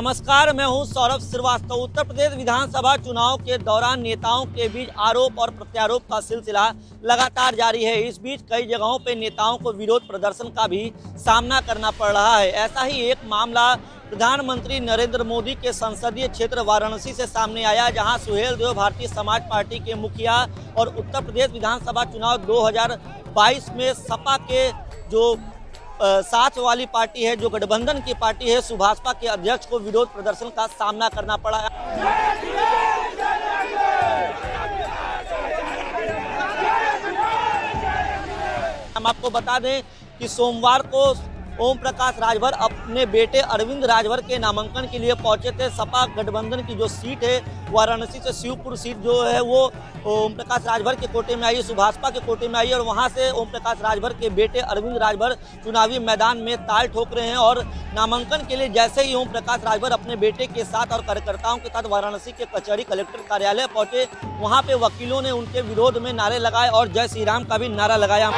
नमस्कार, मैं हूं सौरभ श्रीवास्तव। उत्तर प्रदेश विधानसभा चुनाव के दौरान नेताओं के बीच आरोप और प्रत्यारोप का सिलसिला लगातार जारी है। इस बीच कई जगहों पर नेताओं को विरोध प्रदर्शन का भी सामना करना पड़ रहा है। ऐसा ही एक मामला प्रधानमंत्री नरेंद्र मोदी के संसदीय क्षेत्र वाराणसी से सामने आया, जहां सुहेल देव भारतीय समाज पार्टी के मुखिया और उत्तर प्रदेश विधानसभा चुनाव 2022 में सपा के जो साथ वाली पार्टी है, जो गठबंधन की पार्टी है, सुभाषपा के अध्यक्ष को विरोध प्रदर्शन का सामना करना पड़ा। हम आपको बता दें कि सोमवार को ओम प्रकाश राजभर अपने बेटे अरविंद राजभर के नामांकन के लिए पहुंचे थे। सपा गठबंधन की जो सीट है वाराणसी से शिवपुर सीट जो है वो ओम प्रकाश राजभर के कोटे में आई, सुभाषपा के कोटे में आई और वहां से ओम प्रकाश राजभर के बेटे अरविंद राजभर चुनावी मैदान में ताल ठोक रहे हैं। और नामांकन के लिए जैसे ही ओम प्रकाश राजभर अपने बेटे के साथ और कार्यकर्ताओं के साथ वाराणसी के कचहरी कलेक्टर कार्यालय पहुंचे, वहां पे वकीलों ने उनके विरोध में नारे लगाए और जय श्री राम का भी नारा लगाया।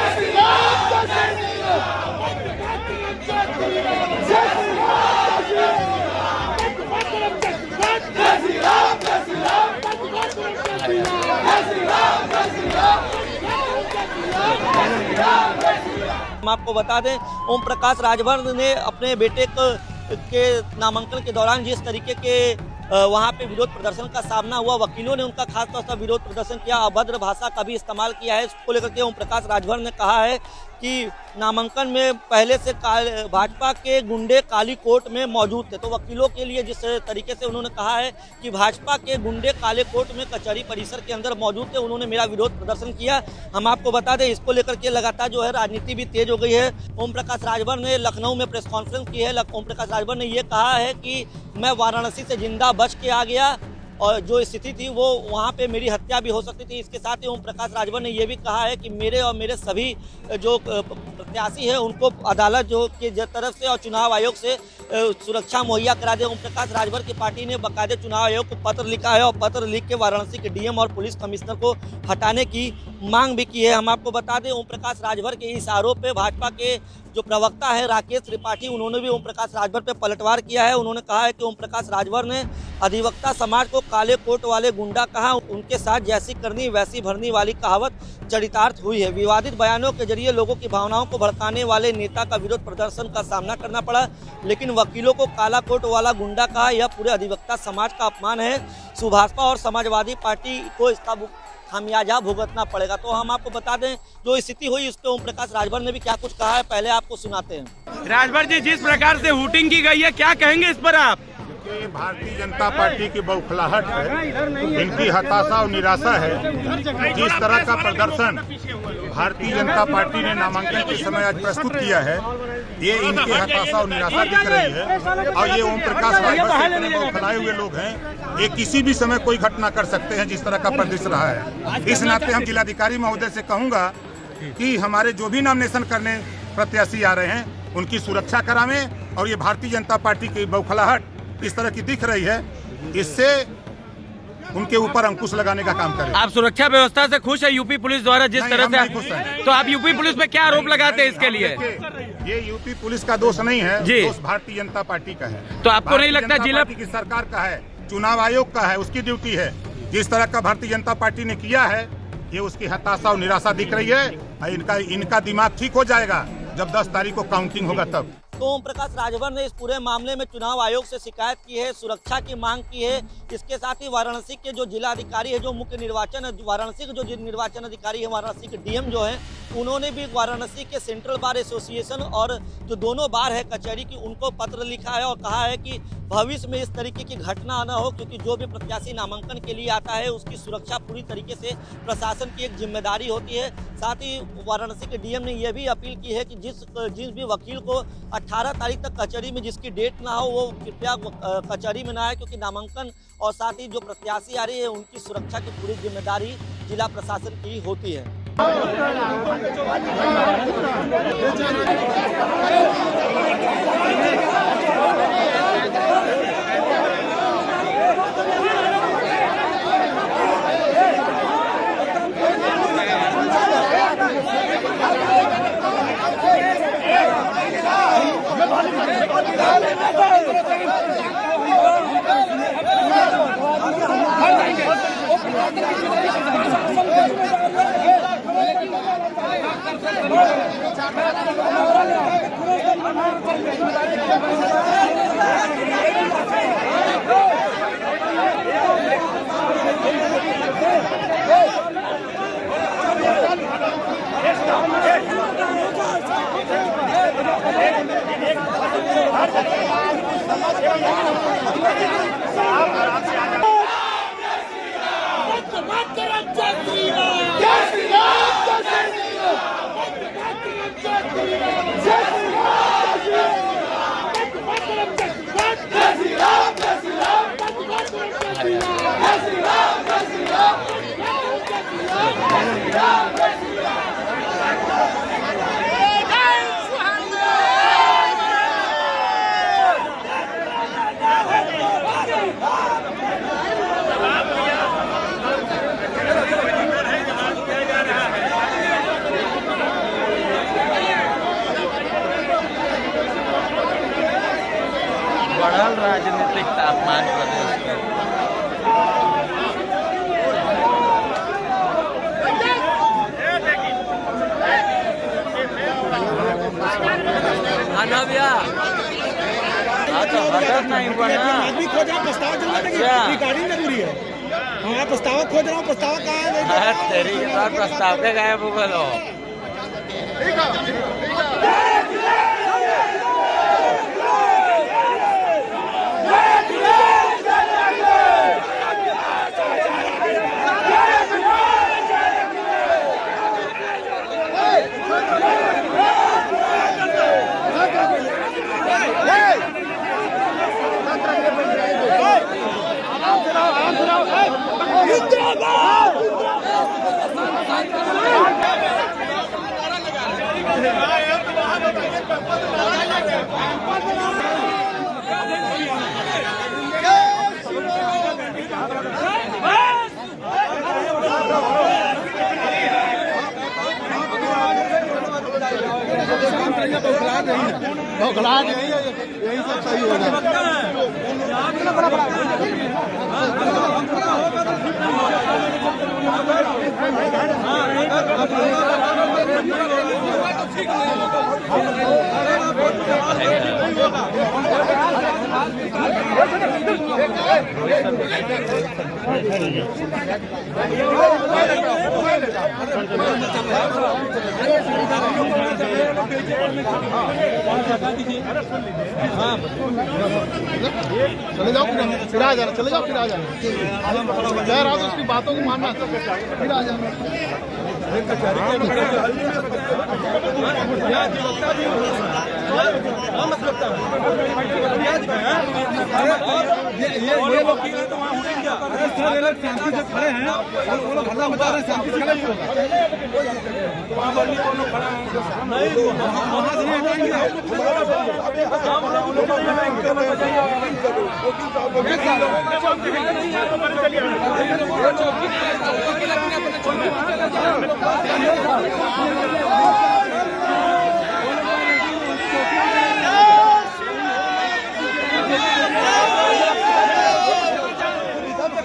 हम आपको बता दें, ओम प्रकाश राजभर ने अपने बेटे के नामांकन के दौरान जिस तरीके के वहाँ पे विरोध प्रदर्शन का सामना हुआ, वकीलों ने उनका खास तौर पर विरोध प्रदर्शन किया, अभद्र भाषा का भी इस्तेमाल किया है। इसको लेकर के ओम प्रकाश राजभर ने कहा है कि नामांकन में पहले से भाजपा के गुंडे काली कोट में मौजूद थे। तो वकीलों के लिए जिस तरीके से उन्होंने कहा है कि भाजपा के गुंडे काले कोट में कचहरी परिसर के अंदर मौजूद थे, उन्होंने मेरा विरोध प्रदर्शन किया। हम आपको बता दें, इसको लेकर के लगातार जो है राजनीति भी तेज हो गई है। ओम प्रकाश राजभर ने लखनऊ में प्रेस कॉन्फ्रेंस की है। ओम प्रकाश राजभर ने ये कहा है कि मैं वाराणसी से जिंदा बच के आ गया और जो स्थिति थी वो वहाँ पे मेरी हत्या भी हो सकती थी। इसके साथ ही ओम प्रकाश राजभर ने यह भी कहा है कि मेरे और मेरे सभी जो प्रत्याशी हैं उनको अदालत जो की तरफ से और चुनाव आयोग से सुरक्षा मुहैया करा दे। ओम प्रकाश राजभर की पार्टी ने बाकायदे चुनाव आयोग को पत्र लिखा है और पत्र लिख के वाराणसी के डीएम और पुलिस कमिश्नर को हटाने की मांग भी की है। हम आपको बता दें, ओम प्रकाश राजभर के इस आरोप पे भाजपा के जो प्रवक्ता है राकेश त्रिपाठी, उन्होंने भी ओम प्रकाश राजभर पे पलटवार किया है। उन्होंने कहा है कि ओम प्रकाश राजभर ने अधिवक्ता समाज को काले कोट वाले गुंडा कहा, उनके साथ जैसी करनी वैसी भरनी वाली कहावत चरितार्थ हुई है। विवादित बयानों के जरिए लोगों की भावनाओं को भड़काने वाले नेता का विरोध प्रदर्शन का सामना करना पड़ा, लेकिन वकीलों को काला कोट वाला गुंडा कहा, यह पूरे अधिवक्ता समाज का अपमान है। सुभाषपा और समाजवादी पार्टी को इसका खामियाजा भुगतना पड़ेगा। तो हम आपको बता दें जो स्थिति हुई उस पर ओम प्रकाश राजभर ने भी क्या कुछ कहा है, पहले आपको सुनाते हैं। राजभर जी, जिस प्रकार से हूटिंग की गई है, क्या कहेंगे इस पर आप? ये भारतीय जनता पार्टी की बौखलाहट है, इनकी हताशा और निराशा है। जिस तरह का प्रदर्शन भारतीय जनता पार्टी ने नामांकन के समय आज प्रस्तुत किया है, ये इनकी हताशा और निराशा दिख रही है। और ये ओम प्रकाश राजभर से बौखलाए हुए लोग हैं, ये किसी भी समय कोई घटना कर सकते हैं जिस तरह का प्रदर्शन रहा है। इस नाते हम जिलाधिकारी महोदय से कहूँगा कि हमारे जो भी नॉमिनेशन करने प्रत्याशी आ रहे हैं उनकी सुरक्षा करावें और ये भारतीय जनता पार्टी की बौखलाहट इस तरह की दिख रही है, इससे उनके ऊपर अंकुश लगाने का काम करें। आप सुरक्षा व्यवस्था से खुश है यूपी पुलिस द्वारा जिस तरह से? खुश है। तो आप यूपी पुलिस पे क्या आरोप लगाते हैं इसके लिए? ये यूपी पुलिस का दोष नहीं है, दोष भारतीय जनता पार्टी का है। तो आपको नहीं लगता जिला की सरकार का है, चुनाव आयोग का है, उसकी ड्यूटी है। जिस तरह का भारतीय जनता पार्टी ने किया है, ये उसकी हताशा और निराशा दिख रही है। इनका दिमाग ठीक हो जाएगा जब 10 तारीख को काउंटिंग होगा तब। तो ओम प्रकाश राजभर ने इस पूरे मामले में चुनाव आयोग से शिकायत की है, सुरक्षा की मांग की है। इसके साथ ही वाराणसी के जो जिलाधिकारी है, जो मुख्य निर्वाचन वाराणसी के जो निर्वाचन अधिकारी है, वाराणसी के डीएम जो है, उन्होंने भी वाराणसी के सेंट्रल बार एसोसिएशन और जो दोनों बार है कचहरी की, उनको पत्र लिखा है और कहा है कि भविष्य में इस तरीके की घटना न हो, क्योंकि जो भी प्रत्याशी नामांकन के लिए आता है उसकी सुरक्षा पूरी तरीके से प्रशासन की एक जिम्मेदारी होती है। साथ ही वाराणसी के डीएम ने यह भी अपील की है कि जिस भी वकील को 18 तारीख तक कचहरी में जिसकी डेट ना हो, वो कृपया कचहरी में ना आए, क्योंकि नामांकन और साथ ही जो प्रत्याशी आ रही है उनकी सुरक्षा की पूरी जिम्मेदारी जिला प्रशासन की होती है। बढ़ल राजनीतिक तापमान प्रदेश में। आना भैया तो हटत नहीं बना आदमी खोज रहा प्रस्ताव जमा रिकॉर्डिंग जरूरी है। हाँ प्रस्ताव खोज रहा हूँ, प्रस्ताव कहाँ है? तेरी के बाद प्रस्ताव के गायब हो गए। बौखला नहीं है, यही सब सही हो चले जाओ फिर आ जाना, चले जाओ फिर आ जाना। कह रहा हूँ उसकी बातों को मानना, फिर आ जाना। ये लोग तो वहाँ उठे क्या? अरे सारे लोग शांति से खड़े हैं और वो लोग हल्ला मचा रहे हैं, शांति से खड़े क्यों? वहाँ पर नहीं कौन खड़ा है? नहीं, वहाँ से नहीं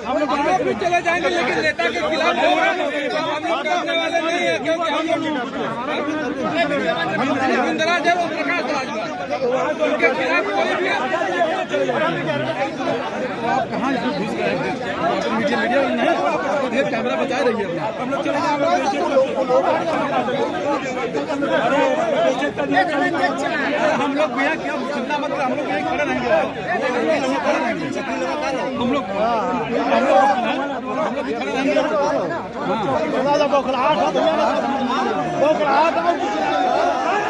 हम लोग चले जाएंगे, लेकिन नेता के खिलाफ हम लोग करने वाले नहीं है, क्योंकि हम लोग इंदिरा जब प्रकाश राज उनके खिलाफ कोई भी आप कहाँ घुस गए? मीडिया नहीं, कैमरा बचा रही है। हम लोग चले हम लोग भैया क्या चिंता मत करो, हम लोग यहीं खड़े रहेंगे, हम लोग खड़े रहेंगे। बौखलाहट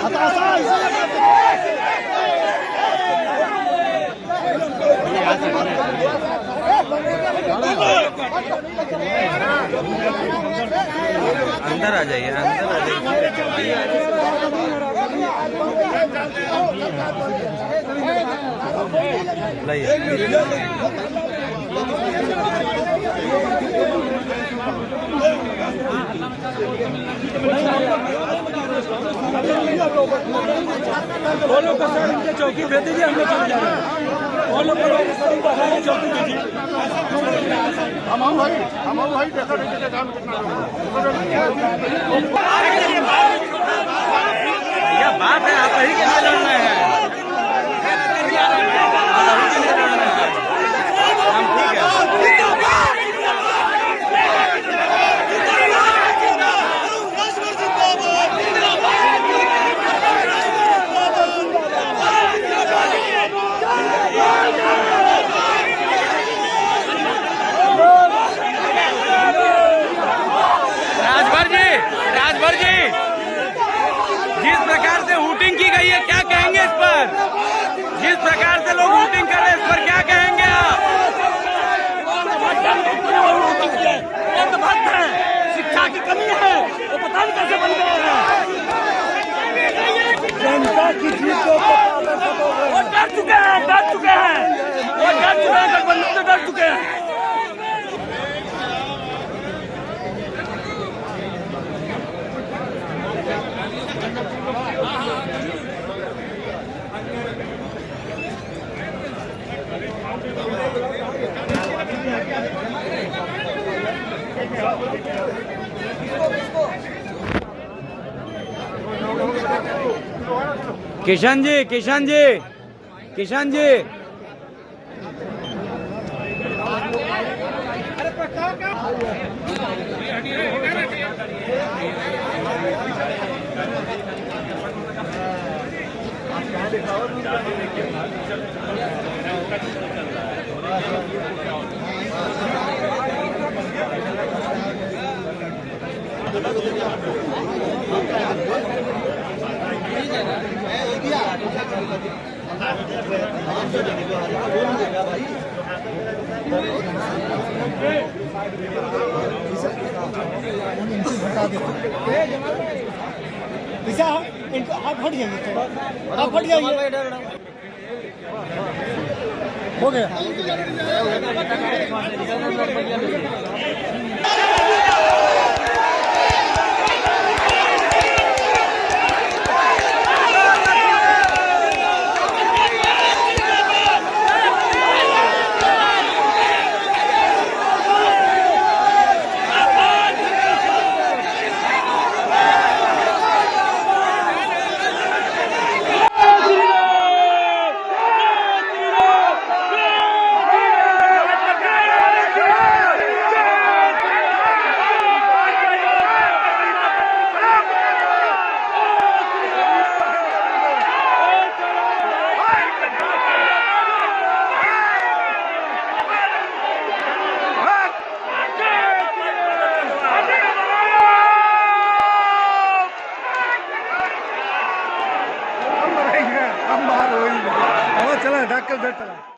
हताशा अंदर आ जाइए, अंदर आ जाइए। चौकी दे दीजिए, हम लोग चले जा रहे हैं। चौकी दीजिए, हम भाई देखा काम कितना वही के लिए लड़ रहे हैं। हम ठीक है। राजभर जी, जिस प्रकार से हूटिंग की गई है क्या कहेंगे इस पर? जिस प्रकार से लोग हूटिंग कर रहे हैं इस पर क्या कहेंगे आप? शिक्षा की कमी है, वो पता नहीं कैसे बन गए हैं। जनता की जीत को वो डर चुके हैं, गठबंधन से डर चुके हैं। किशन जी, किशन जी, किशन जी, इनको आप हट जाइए, आप हट जाइए, हो गया। चला ढाक कर चला।